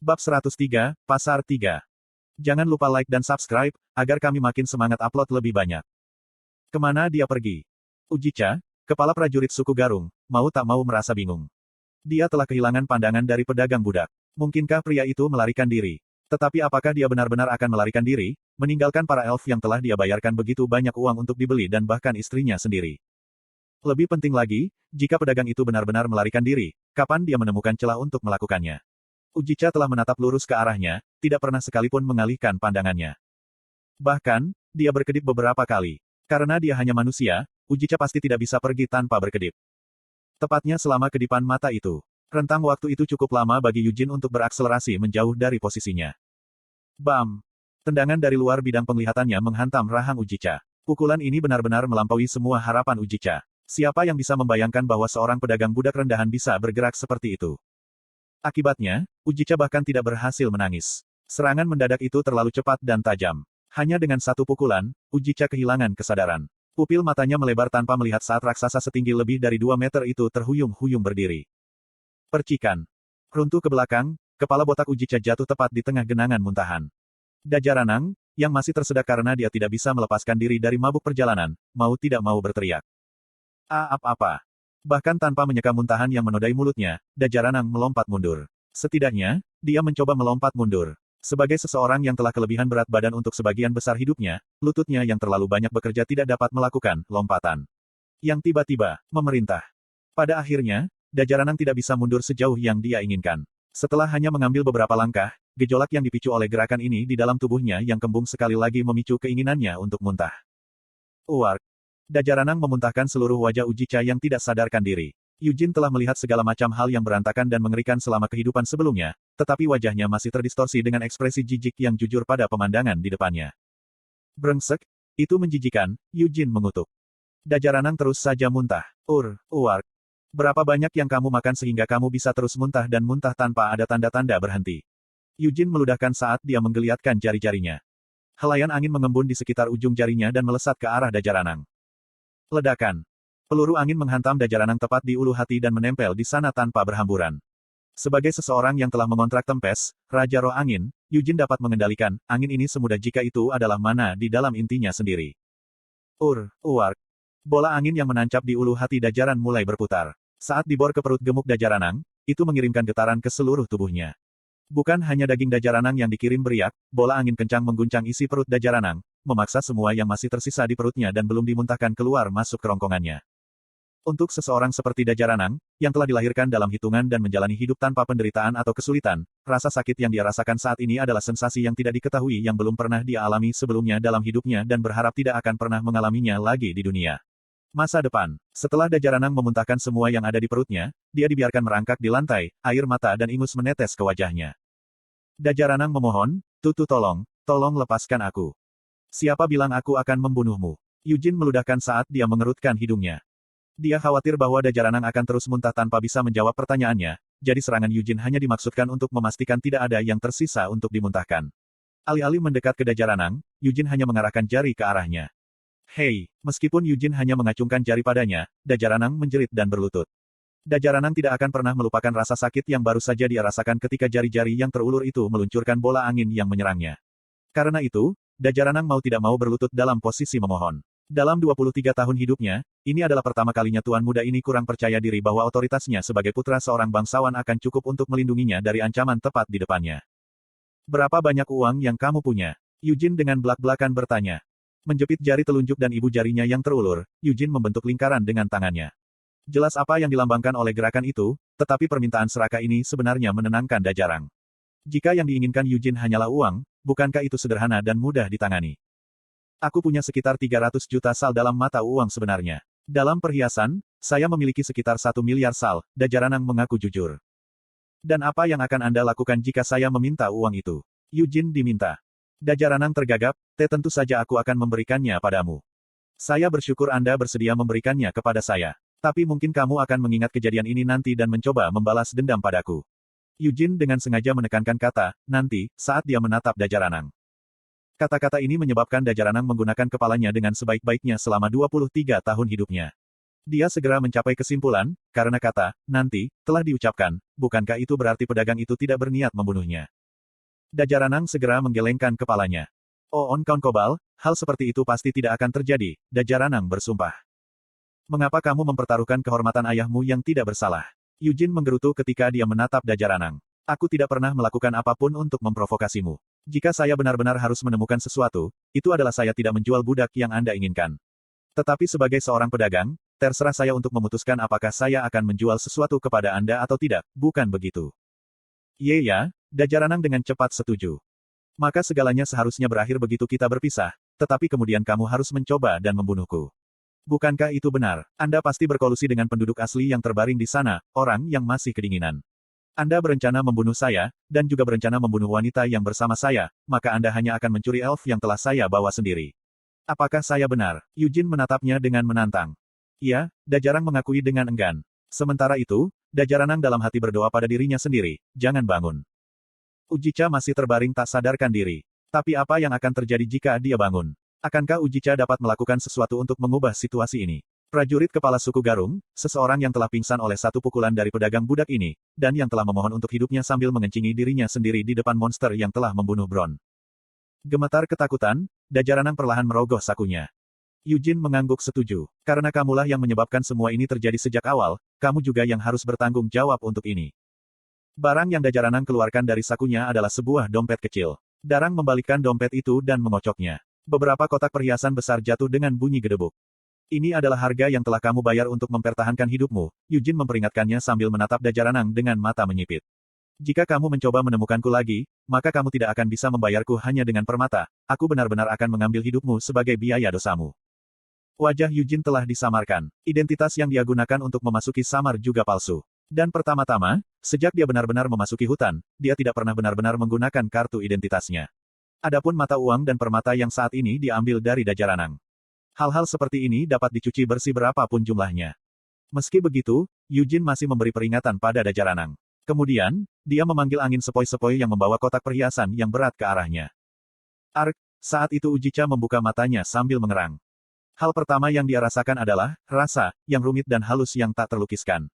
Bab 103, Pasar 3. Jangan lupa like dan subscribe, agar kami makin semangat upload lebih banyak. Kemana dia pergi? Ujicha, kepala prajurit suku Garung, mau tak mau merasa bingung. Dia telah kehilangan pandangan dari pedagang budak. Mungkinkah pria itu melarikan diri? Tetapi apakah dia benar-benar akan melarikan diri, meninggalkan para elf yang telah dia bayarkan begitu banyak uang untuk dibeli dan bahkan istrinya sendiri? Lebih penting lagi, jika pedagang itu benar-benar melarikan diri, kapan dia menemukan celah untuk melakukannya? Ujicha telah menatap lurus ke arahnya, tidak pernah sekalipun mengalihkan pandangannya. Bahkan, dia berkedip beberapa kali. Karena dia hanya manusia, Ujicha pasti tidak bisa pergi tanpa berkedip. Tepatnya selama kedipan mata itu. Rentang waktu itu cukup lama bagi Yujin untuk berakselerasi menjauh dari posisinya. Bam! Tendangan dari luar bidang penglihatannya menghantam rahang Ujicha. Pukulan ini benar-benar melampaui semua harapan Ujicha. Siapa yang bisa membayangkan bahwa seorang pedagang budak rendahan bisa bergerak seperti itu? Akibatnya, Ujicha bahkan tidak berhasil menangis. Serangan mendadak itu terlalu cepat dan tajam. Hanya dengan satu pukulan, Ujicha kehilangan kesadaran. Pupil matanya melebar tanpa melihat saat raksasa setinggi lebih dari 2 meter itu terhuyung-huyung berdiri. Percikan. Runtuh ke belakang, kepala botak Ujicha jatuh tepat di tengah genangan muntahan. Dajaranang, yang masih tersedak karena dia tidak bisa melepaskan diri dari mabuk perjalanan, mau tidak mau berteriak. Apa? Bahkan tanpa menyeka muntahan yang menodai mulutnya, Dajaranang melompat mundur. Setidaknya, dia mencoba melompat mundur. Sebagai seseorang yang telah kelebihan berat badan untuk sebagian besar hidupnya, lututnya yang terlalu banyak bekerja tidak dapat melakukan lompatan. Yang tiba-tiba, memerintah. Pada akhirnya, Dajaranang tidak bisa mundur sejauh yang dia inginkan. Setelah hanya mengambil beberapa langkah, gejolak yang dipicu oleh gerakan ini di dalam tubuhnya yang kembung sekali lagi memicu keinginannya untuk muntah. Uark. Dajaranang memuntahkan seluruh wajah Ujicha yang tidak sadarkan diri. Yujin telah melihat segala macam hal yang berantakan dan mengerikan selama kehidupan sebelumnya, tetapi wajahnya masih terdistorsi dengan ekspresi jijik yang jujur pada pemandangan di depannya. Brengsek, itu menjijikan, Yujin mengutuk. Dajaranang terus saja muntah. Uark. Berapa banyak yang kamu makan sehingga kamu bisa terus muntah dan muntah tanpa ada tanda-tanda berhenti? Yujin meludahkan saat dia menggeliatkan jari-jarinya. Helayan angin mengembun di sekitar ujung jarinya dan melesat ke arah Dajaranang. Ledakan. Peluru angin menghantam Dajaranang tepat di ulu hati dan menempel di sana tanpa berhamburan. Sebagai seseorang yang telah mengontrak Tempest, Raja Roh Angin, Yujin dapat mengendalikan angin ini semudah jika itu adalah mana di dalam intinya sendiri. Uark. Bola angin yang menancap di ulu hati Dajaran mulai berputar. Saat dibor ke perut gemuk Dajaranang, itu mengirimkan getaran ke seluruh tubuhnya. Bukan hanya daging Dajaranang yang dikirim beriak, bola angin kencang mengguncang isi perut Dajaranang, memaksa semua yang masih tersisa di perutnya dan belum dimuntahkan keluar masuk kerongkongannya. Untuk seseorang seperti Dajaranang, yang telah dilahirkan dalam hitungan dan menjalani hidup tanpa penderitaan atau kesulitan, rasa sakit yang dia rasakan saat ini adalah sensasi yang tidak diketahui yang belum pernah dia alami sebelumnya dalam hidupnya dan berharap tidak akan pernah mengalaminya lagi di dunia. Masa depan. Setelah Dajaranang memuntahkan semua yang ada di perutnya, dia dibiarkan merangkak di lantai, air mata dan ingus menetes ke wajahnya. Dajaranang memohon, tolong lepaskan aku. Siapa bilang aku akan membunuhmu? Yujin meludahkan saat dia mengerutkan hidungnya. Dia khawatir bahwa Dajaranang akan terus muntah tanpa bisa menjawab pertanyaannya, jadi serangan Yujin hanya dimaksudkan untuk memastikan tidak ada yang tersisa untuk dimuntahkan. Alih-alih mendekat ke Dajaranang, Yujin hanya mengarahkan jari ke arahnya. Hei, meskipun Yujin hanya mengacungkan jari padanya, Dajaranang menjerit dan berlutut. Dajaranang tidak akan pernah melupakan rasa sakit yang baru saja dia rasakan ketika jari-jari yang terulur itu meluncurkan bola angin yang menyerangnya. Karena itu, Dajaranang mau tidak mau berlutut dalam posisi memohon. Dalam 23 tahun hidupnya, ini adalah pertama kalinya tuan muda ini kurang percaya diri bahwa otoritasnya sebagai putra seorang bangsawan akan cukup untuk melindunginya dari ancaman tepat di depannya. Berapa banyak uang yang kamu punya? Yujin dengan belak-belakan bertanya. Menjepit jari telunjuk dan ibu jarinya yang terulur, Yujin membentuk lingkaran dengan tangannya. Jelas apa yang dilambangkan oleh gerakan itu, tetapi permintaan serakah ini sebenarnya menenangkan Dajarang. Jika yang diinginkan Yujin hanyalah uang, bukankah itu sederhana dan mudah ditangani? Aku punya sekitar 300 juta sal dalam mata uang sebenarnya. Dalam perhiasan, saya memiliki sekitar 1 miliar sal, Dajaranang mengaku jujur. Dan apa yang akan Anda lakukan jika saya meminta uang itu? Yujin diminta. Dajaranang tergagap, tentu saja aku akan memberikannya padamu. Saya bersyukur Anda bersedia memberikannya kepada saya. Tapi mungkin kamu akan mengingat kejadian ini nanti dan mencoba membalas dendam padaku. Yujin dengan sengaja menekankan kata, nanti, saat dia menatap Dajaranang. Kata-kata ini menyebabkan Dajaranang menggunakan kepalanya dengan sebaik-baiknya selama 23 tahun hidupnya. Dia segera mencapai kesimpulan, karena kata, nanti, telah diucapkan, bukankah itu berarti pedang itu tidak berniat membunuhnya? Dajaranang segera menggelengkan kepalanya. Oh On Kaun Kobal, hal seperti itu pasti tidak akan terjadi, Dajaranang bersumpah. Mengapa kamu mempertaruhkan kehormatan ayahmu yang tidak bersalah? Yujin menggerutu ketika dia menatap Dajaranang. Aku tidak pernah melakukan apapun untuk memprovokasimu. Jika saya benar-benar harus menemukan sesuatu, itu adalah saya tidak menjual budak yang Anda inginkan. Tetapi sebagai seorang pedagang, terserah saya untuk memutuskan apakah saya akan menjual sesuatu kepada Anda atau tidak, bukan begitu? Ya, Dajaranang dengan cepat setuju. Maka segalanya seharusnya berakhir begitu kita berpisah, tetapi kemudian kamu harus mencoba dan membunuhku. Bukankah itu benar? Anda pasti berkolusi dengan penduduk asli yang terbaring di sana, orang yang masih kedinginan. Anda berencana membunuh saya, dan juga berencana membunuh wanita yang bersama saya, maka Anda hanya akan mencuri elf yang telah saya bawa sendiri. Apakah saya benar? Yujin menatapnya dengan menantang. Ya, Dajarang mengakui dengan enggan. Sementara itu, Dajaranang dalam hati berdoa pada dirinya sendiri, jangan bangun. Ujica masih terbaring tak sadarkan diri. Tapi apa yang akan terjadi jika dia bangun? Akankah Ujica dapat melakukan sesuatu untuk mengubah situasi ini? Prajurit kepala suku Garung, seseorang yang telah pingsan oleh satu pukulan dari pedagang budak ini, dan yang telah memohon untuk hidupnya sambil mengencingi dirinya sendiri di depan monster yang telah membunuh Bron. Gemetar ketakutan, Dajaranang perlahan merogoh sakunya. Yujin mengangguk setuju. Karena kamulah yang menyebabkan semua ini terjadi sejak awal, kamu juga yang harus bertanggung jawab untuk ini. Barang yang Dajaranang keluarkan dari sakunya adalah sebuah dompet kecil. Darang membalikkan dompet itu dan mengocoknya. Beberapa kotak perhiasan besar jatuh dengan bunyi gedebuk. Ini adalah harga yang telah kamu bayar untuk mempertahankan hidupmu, Yujin memperingatkannya sambil menatap Dajaranang dengan mata menyipit. Jika kamu mencoba menemukanku lagi, maka kamu tidak akan bisa membayarku hanya dengan permata, aku benar-benar akan mengambil hidupmu sebagai biaya dosamu. Wajah Yujin telah disamarkan. Identitas yang dia gunakan untuk memasuki samar juga palsu. Dan pertama-tama, sejak dia benar-benar memasuki hutan, dia tidak pernah benar-benar menggunakan kartu identitasnya. Adapun mata uang dan permata yang saat ini diambil dari Dajaranang. Hal-hal seperti ini dapat dicuci bersih berapapun jumlahnya. Meski begitu, Yujin masih memberi peringatan pada Dajaranang. Kemudian, dia memanggil angin sepoi-sepoi yang membawa kotak perhiasan yang berat ke arahnya. Ark, saat itu Ujica membuka matanya sambil mengerang. Hal pertama yang dia rasakan adalah rasa yang rumit dan halus yang tak terlukiskan.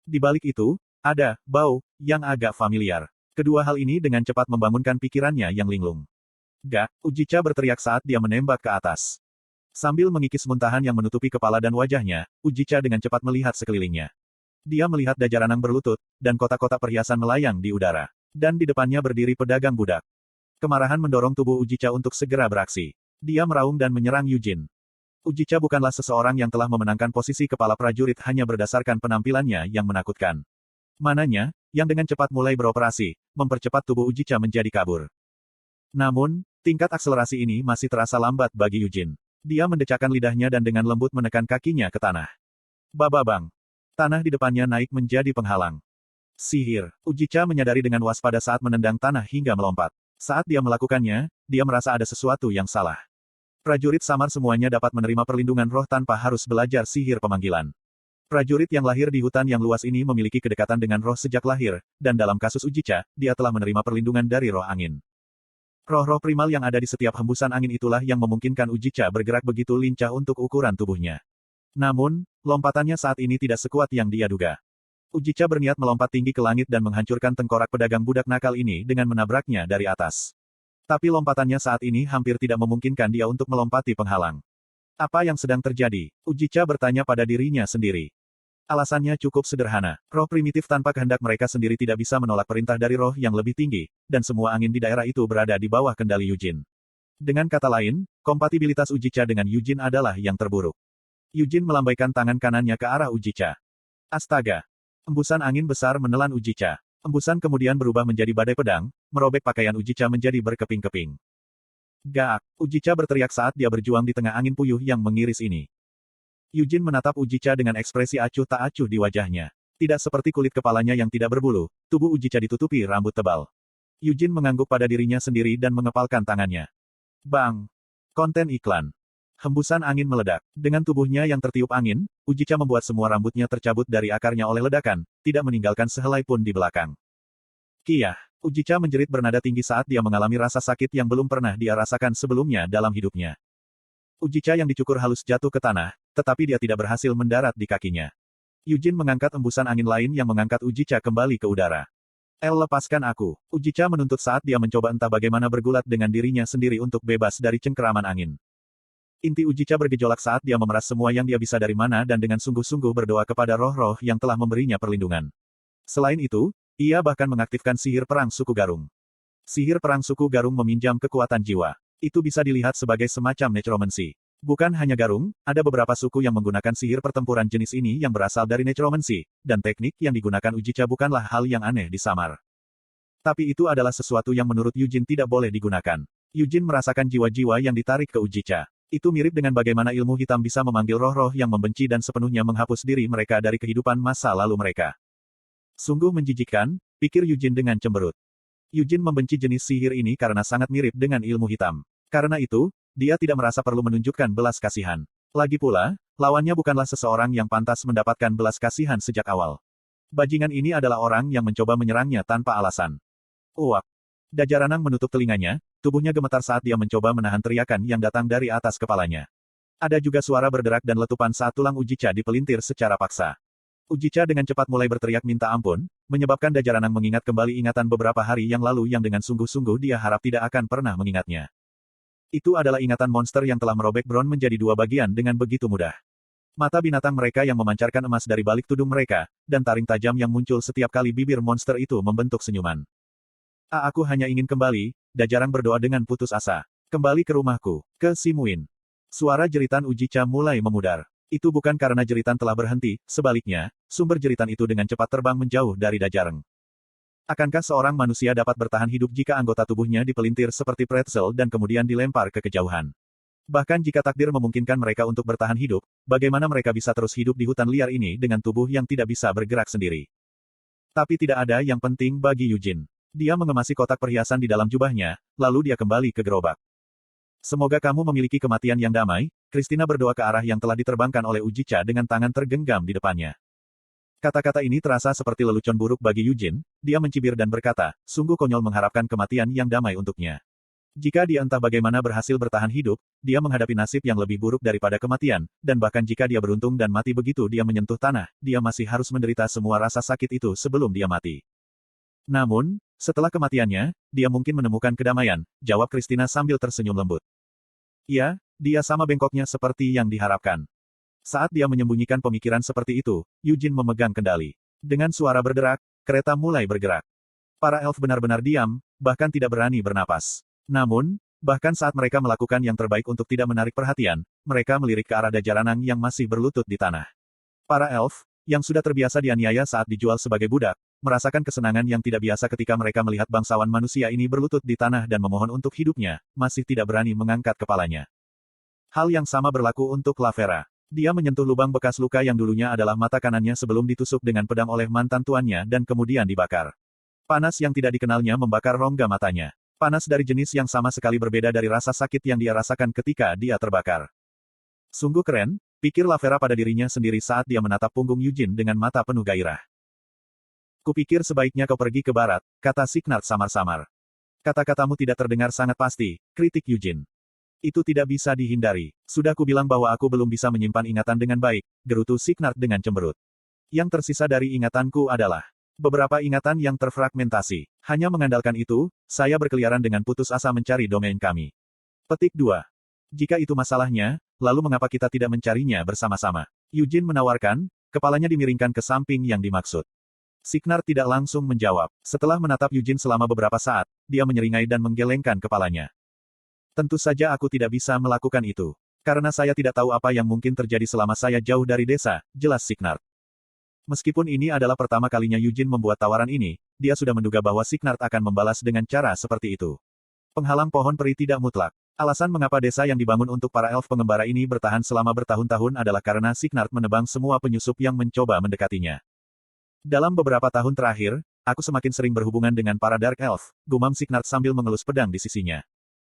Di balik itu, ada bau yang agak familiar. Kedua hal ini dengan cepat membangunkan pikirannya yang linglung. Gak, Ujica berteriak saat dia menembak ke atas. Sambil mengikis muntahan yang menutupi kepala dan wajahnya, Ujica dengan cepat melihat sekelilingnya. Dia melihat Dajaranang berlutut, dan kotak-kotak perhiasan melayang di udara. Dan di depannya berdiri pedagang budak. Kemarahan mendorong tubuh Ujica untuk segera beraksi. Dia meraung dan menyerang Yujin. Ujica bukanlah seseorang yang telah memenangkan posisi kepala prajurit hanya berdasarkan penampilannya yang menakutkan. Mananya, yang dengan cepat mulai beroperasi, mempercepat tubuh Ujica menjadi kabur. Namun, tingkat akselerasi ini masih terasa lambat bagi Yujin. Dia mendecakkan lidahnya dan dengan lembut menekan kakinya ke tanah. Bababang. Tanah di depannya naik menjadi penghalang. Sihir. Ujica menyadari dengan waspada saat menendang tanah hingga melompat. Saat dia melakukannya, dia merasa ada sesuatu yang salah. Prajurit samar semuanya dapat menerima perlindungan roh tanpa harus belajar sihir pemanggilan. Prajurit yang lahir di hutan yang luas ini memiliki kedekatan dengan roh sejak lahir, dan dalam kasus Ujica, dia telah menerima perlindungan dari roh angin. Roh-roh primal yang ada di setiap hembusan angin itulah yang memungkinkan Ujica bergerak begitu lincah untuk ukuran tubuhnya. Namun, lompatannya saat ini tidak sekuat yang dia duga. Ujica berniat melompat tinggi ke langit dan menghancurkan tengkorak pedagang budak nakal ini dengan menabraknya dari atas. Tapi lompatannya saat ini hampir tidak memungkinkan dia untuk melompati penghalang. Apa yang sedang terjadi? Ujica bertanya pada dirinya sendiri. Alasannya cukup sederhana. Roh primitif tanpa kehendak mereka sendiri tidak bisa menolak perintah dari roh yang lebih tinggi, dan semua angin di daerah itu berada di bawah kendali Yujin. Dengan kata lain, kompatibilitas Ujica dengan Yujin adalah yang terburuk. Yujin melambaikan tangan kanannya ke arah Ujica. Astaga! Embusan angin besar menelan Ujica. Embusan kemudian berubah menjadi badai pedang, merobek pakaian Ujica menjadi berkeping-keping. Gaak! Ujica berteriak saat dia berjuang di tengah angin puyuh yang mengiris ini. Yujin menatap Ujica dengan ekspresi acuh tak acuh di wajahnya. Tidak seperti kulit kepalanya yang tidak berbulu, tubuh Ujica ditutupi rambut tebal. Yujin mengangguk pada dirinya sendiri dan mengepalkan tangannya. Bang! Konten iklan. Hembusan angin meledak. Dengan tubuhnya yang tertiup angin, Ujica membuat semua rambutnya tercabut dari akarnya oleh ledakan, tidak meninggalkan sehelai pun di belakang. Kiyah! Ujica menjerit bernada tinggi saat dia mengalami rasa sakit yang belum pernah dia rasakan sebelumnya dalam hidupnya. Ujica yang dicukur halus jatuh ke tanah, tetapi dia tidak berhasil mendarat di kakinya. Yujin mengangkat embusan angin lain yang mengangkat Ujica kembali ke udara. Lepaskan aku. Ujica menuntut saat dia mencoba entah bagaimana bergulat dengan dirinya sendiri untuk bebas dari cengkeraman angin. Inti Ujica bergejolak saat dia memeras semua yang dia bisa dari mana dan dengan sungguh-sungguh berdoa kepada roh-roh yang telah memberinya perlindungan. Selain itu, ia bahkan mengaktifkan sihir perang suku Garung. Sihir perang suku Garung meminjam kekuatan jiwa. Itu bisa dilihat sebagai semacam necromancy. Bukan hanya Garung, ada beberapa suku yang menggunakan sihir pertempuran jenis ini yang berasal dari necromancy, dan teknik yang digunakan Ujica bukanlah hal yang aneh di Samar. Tapi itu adalah sesuatu yang menurut Yujin tidak boleh digunakan. Yujin merasakan jiwa-jiwa yang ditarik ke Ujica. Itu mirip dengan bagaimana ilmu hitam bisa memanggil roh-roh yang membenci dan sepenuhnya menghapus diri mereka dari kehidupan masa lalu mereka. Sungguh menjijikkan, pikir Yujin dengan cemberut. Yujin membenci jenis sihir ini karena sangat mirip dengan ilmu hitam. Karena itu, dia tidak merasa perlu menunjukkan belas kasihan. Lagi pula, lawannya bukanlah seseorang yang pantas mendapatkan belas kasihan sejak awal. Bajingan ini adalah orang yang mencoba menyerangnya tanpa alasan. Uap. Dajaranang menutup telinganya, tubuhnya gemetar saat dia mencoba menahan teriakan yang datang dari atas kepalanya. Ada juga suara berderak dan letupan saat tulang Ujica dipelintir secara paksa. Ujica dengan cepat mulai berteriak minta ampun, menyebabkan Dajaranang mengingat kembali ingatan beberapa hari yang lalu yang dengan sungguh-sungguh dia harap tidak akan pernah mengingatnya. Itu adalah ingatan monster yang telah merobek Bron menjadi dua bagian dengan begitu mudah. Mata binatang mereka yang memancarkan emas dari balik tudung mereka, dan taring tajam yang muncul setiap kali bibir monster itu membentuk senyuman. Aku hanya ingin kembali, Dajarang berdoa dengan putus asa. Kembali ke rumahku, ke Simuin. Suara jeritan Ujica mulai memudar. Itu bukan karena jeritan telah berhenti, sebaliknya, sumber jeritan itu dengan cepat terbang menjauh dari Dajarang. Akankah seorang manusia dapat bertahan hidup jika anggota tubuhnya dipelintir seperti pretzel dan kemudian dilempar ke kejauhan? Bahkan jika takdir memungkinkan mereka untuk bertahan hidup, bagaimana mereka bisa terus hidup di hutan liar ini dengan tubuh yang tidak bisa bergerak sendiri? Tapi tidak ada yang penting bagi Yujin. Dia mengemasi kotak perhiasan di dalam jubahnya, lalu dia kembali ke gerobak. Semoga kamu memiliki kematian yang damai, Christina berdoa ke arah yang telah diterbangkan oleh Ujica dengan tangan tergenggam di depannya. Kata-kata ini terasa seperti lelucon buruk bagi Yujin, dia mencibir dan berkata, sungguh konyol mengharapkan kematian yang damai untuknya. Jika dia entah bagaimana berhasil bertahan hidup, dia menghadapi nasib yang lebih buruk daripada kematian, dan bahkan jika dia beruntung dan mati begitu dia menyentuh tanah, dia masih harus menderita semua rasa sakit itu sebelum dia mati. Namun, setelah kematiannya, dia mungkin menemukan kedamaian, jawab Christina sambil tersenyum lembut. Ya, dia sama bengkoknya seperti yang diharapkan. Saat dia menyembunyikan pemikiran seperti itu, Yujin memegang kendali. Dengan suara berderak, kereta mulai bergerak. Para elf benar-benar diam, bahkan tidak berani bernapas. Namun, bahkan saat mereka melakukan yang terbaik untuk tidak menarik perhatian, mereka melirik ke arah Dajaranang yang masih berlutut di tanah. Para elf, yang sudah terbiasa dianiaya saat dijual sebagai budak, merasakan kesenangan yang tidak biasa ketika mereka melihat bangsawan manusia ini berlutut di tanah dan memohon untuk hidupnya, masih tidak berani mengangkat kepalanya. Hal yang sama berlaku untuk Lavera. Dia menyentuh lubang bekas luka yang dulunya adalah mata kanannya sebelum ditusuk dengan pedang oleh mantan tuannya dan kemudian dibakar. Panas yang tidak dikenalnya membakar rongga matanya. Panas dari jenis yang sama sekali berbeda dari rasa sakit yang dia rasakan ketika dia terbakar. Sungguh keren, pikir Lavera pada dirinya sendiri saat dia menatap punggung Yujin dengan mata penuh gairah. Kupikir sebaiknya kau pergi ke barat, kata Signard samar-samar. Kata-katamu tidak terdengar sangat pasti, kritik Yujin. Itu tidak bisa dihindari. Sudah kubilang bahwa aku belum bisa menyimpan ingatan dengan baik, gerutu Signard dengan cemberut. Yang tersisa dari ingatanku adalah beberapa ingatan yang terfragmentasi. Hanya mengandalkan itu, saya berkeliaran dengan putus asa mencari domain kami. Petik 2. Jika itu masalahnya, lalu mengapa kita tidak mencarinya bersama-sama? Yujin menawarkan, kepalanya dimiringkan ke samping yang dimaksud. Signard tidak langsung menjawab. Setelah menatap Yujin selama beberapa saat, dia menyeringai dan menggelengkan kepalanya. Tentu saja aku tidak bisa melakukan itu. Karena saya tidak tahu apa yang mungkin terjadi selama saya jauh dari desa, jelas Signard. Meskipun ini adalah pertama kalinya Yujin membuat tawaran ini, dia sudah menduga bahwa Signard akan membalas dengan cara seperti itu. Penghalang pohon peri tidak mutlak. Alasan mengapa desa yang dibangun untuk para elf pengembara ini bertahan selama bertahun-tahun adalah karena Signard menebang semua penyusup yang mencoba mendekatinya. Dalam beberapa tahun terakhir, aku semakin sering berhubungan dengan para Dark Elf, gumam Signard sambil mengelus pedang di sisinya.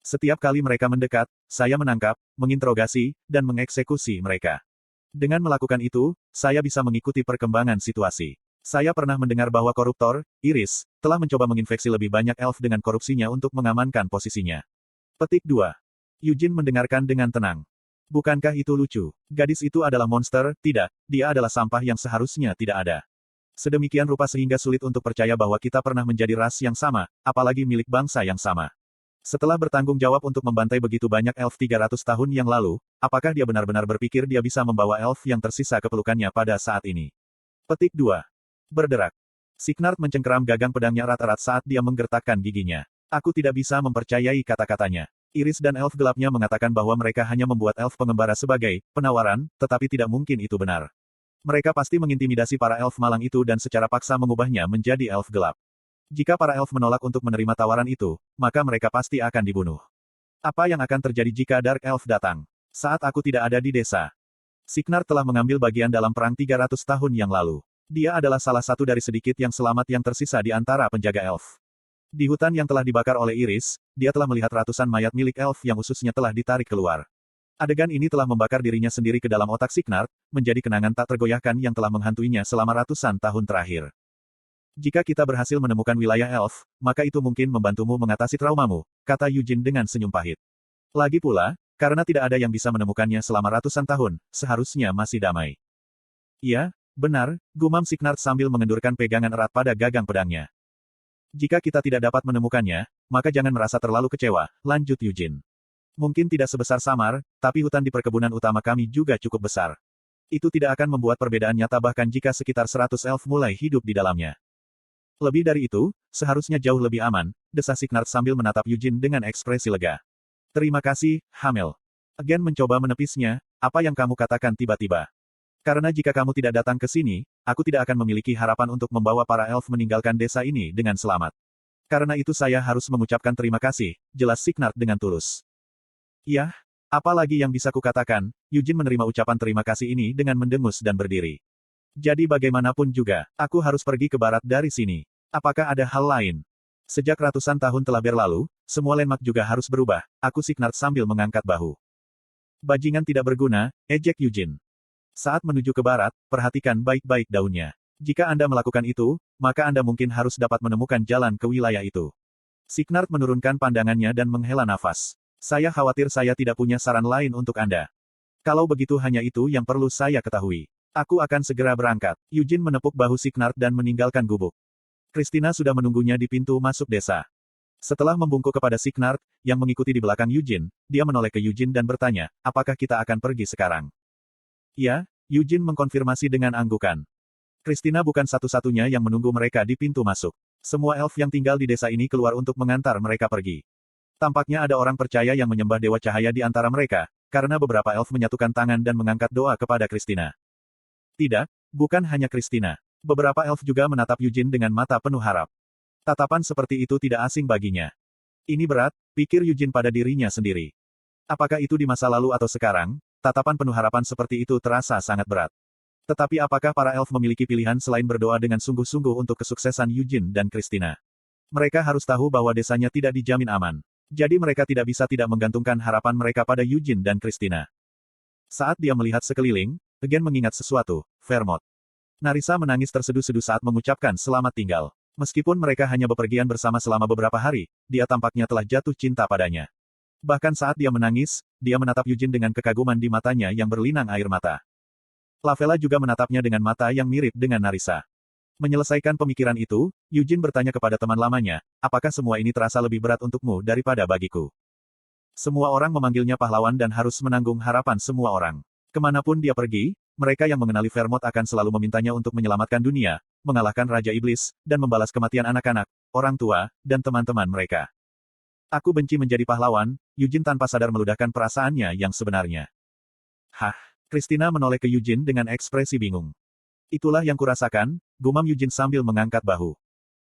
Setiap kali mereka mendekat, saya menangkap, menginterogasi, dan mengeksekusi mereka. Dengan melakukan itu, saya bisa mengikuti perkembangan situasi. Saya pernah mendengar bahwa koruptor, Iris, telah mencoba menginfeksi lebih banyak elf dengan korupsinya untuk mengamankan posisinya. Petik 2. Yujin mendengarkan dengan tenang. Bukankah itu lucu? Gadis itu adalah monster, tidak, dia adalah sampah yang seharusnya tidak ada. Sedemikian rupa sehingga sulit untuk percaya bahwa kita pernah menjadi ras yang sama, apalagi milik bangsa yang sama. Setelah bertanggung jawab untuk membantai begitu banyak elf 300 tahun yang lalu, apakah dia benar-benar berpikir dia bisa membawa elf yang tersisa ke pelukannya pada saat ini? Petik 2. Berderak. Signard mencengkeram gagang pedangnya erat-erat saat dia menggertakkan giginya. Aku tidak bisa mempercayai kata-katanya. Iris dan elf gelapnya mengatakan bahwa mereka hanya membuat elf pengembara sebagai penawaran, tetapi tidak mungkin itu benar. Mereka pasti mengintimidasi para elf malang itu dan secara paksa mengubahnya menjadi elf gelap. Jika para elf menolak untuk menerima tawaran itu, maka mereka pasti akan dibunuh. Apa yang akan terjadi jika Dark Elf datang? Saat aku tidak ada di desa. Signard telah mengambil bagian dalam perang 300 tahun yang lalu. Dia adalah salah satu dari sedikit yang selamat yang tersisa di antara penjaga elf. Di hutan yang telah dibakar oleh Iris, dia telah melihat ratusan mayat milik elf yang ususnya telah ditarik keluar. Adegan ini telah membakar dirinya sendiri ke dalam otak Signard, menjadi kenangan tak tergoyahkan yang telah menghantuinya selama ratusan tahun terakhir. Jika kita berhasil menemukan wilayah elf, maka itu mungkin membantumu mengatasi traumamu, kata Eugene dengan senyum pahit. Lagi pula, karena tidak ada yang bisa menemukannya selama ratusan tahun, seharusnya masih damai. Iya, benar, gumam Signard sambil mengendurkan pegangan erat pada gagang pedangnya. Jika kita tidak dapat menemukannya, maka jangan merasa terlalu kecewa, lanjut Eugene. Mungkin tidak sebesar Samar, tapi hutan di perkebunan utama kami juga cukup besar. Itu tidak akan membuat perbedaan nyata bahkan jika sekitar 100 elf mulai hidup di dalamnya. Lebih dari itu, seharusnya jauh lebih aman, desah Signard sambil menatap Eugene dengan ekspresi lega. Terima kasih, Hamel. Agen mencoba menepisnya, apa yang kamu katakan tiba-tiba? Karena jika kamu tidak datang ke sini, aku tidak akan memiliki harapan untuk membawa para elf meninggalkan desa ini dengan selamat. Karena itu saya harus mengucapkan terima kasih, jelas Signard dengan tulus. Yah, apa lagi yang bisa kukatakan? Eugene menerima ucapan terima kasih ini dengan mendengus dan berdiri. Jadi bagaimanapun juga, aku harus pergi ke barat dari sini. Apakah ada hal lain? Sejak ratusan tahun telah berlalu, semua landmark juga harus berubah, aku Signard sambil mengangkat bahu. Bajingan tidak berguna, ejek Eugene. Saat menuju ke barat, perhatikan baik-baik daunnya. Jika Anda melakukan itu, maka Anda mungkin harus dapat menemukan jalan ke wilayah itu. Signard menurunkan pandangannya dan menghela nafas. Saya khawatir saya tidak punya saran lain untuk Anda. Kalau begitu hanya itu yang perlu saya ketahui. Aku akan segera berangkat. Eugene menepuk bahu Signard dan meninggalkan gubuk. Christina sudah menunggunya di pintu masuk desa. Setelah membungkuk kepada Signard, yang mengikuti di belakang Eugene, dia menoleh ke Eugene dan bertanya, apakah kita akan pergi sekarang? Ya, Eugene mengkonfirmasi dengan anggukan. Christina bukan satu-satunya yang menunggu mereka di pintu masuk. Semua elf yang tinggal di desa ini keluar untuk mengantar mereka pergi. Tampaknya ada orang percaya yang menyembah Dewa Cahaya di antara mereka, karena beberapa elf menyatukan tangan dan mengangkat doa kepada Christina. Tidak, bukan hanya Christina. Beberapa elf juga menatap Eugene dengan mata penuh harap. Tatapan seperti itu tidak asing baginya. Ini berat, pikir Eugene pada dirinya sendiri. Apakah itu di masa lalu atau sekarang, tatapan penuh harapan seperti itu terasa sangat berat. Tetapi apakah para elf memiliki pilihan selain berdoa dengan sungguh-sungguh untuk kesuksesan Eugene dan Christina? Mereka harus tahu bahwa desanya tidak dijamin aman. Jadi mereka tidak bisa tidak menggantungkan harapan mereka pada Eugene dan Christina. Saat dia melihat sekeliling, Agen mengingat sesuatu, Vermont. Narisa menangis terseduh-seduh saat mengucapkan selamat tinggal. Meskipun mereka hanya bepergian bersama selama beberapa hari, dia tampaknya telah jatuh cinta padanya. Bahkan saat dia menangis, dia menatap Eugene dengan kekaguman di matanya yang berlinang air mata. Lavella juga menatapnya dengan mata yang mirip dengan Narisa. Menyelesaikan pemikiran itu, Eugene bertanya kepada teman lamanya, apakah semua ini terasa lebih berat untukmu daripada bagiku? Semua orang memanggilnya pahlawan dan harus menanggung harapan semua orang. Kemanapun dia pergi, mereka yang mengenali Vermont akan selalu memintanya untuk menyelamatkan dunia, mengalahkan Raja Iblis, dan membalas kematian anak-anak, orang tua, dan teman-teman mereka. Aku benci menjadi pahlawan, Eugene tanpa sadar meludahkan perasaannya yang sebenarnya. Hah? Christina menoleh ke Eugene dengan ekspresi bingung. Itulah yang kurasakan, gumam Eugene sambil mengangkat bahu.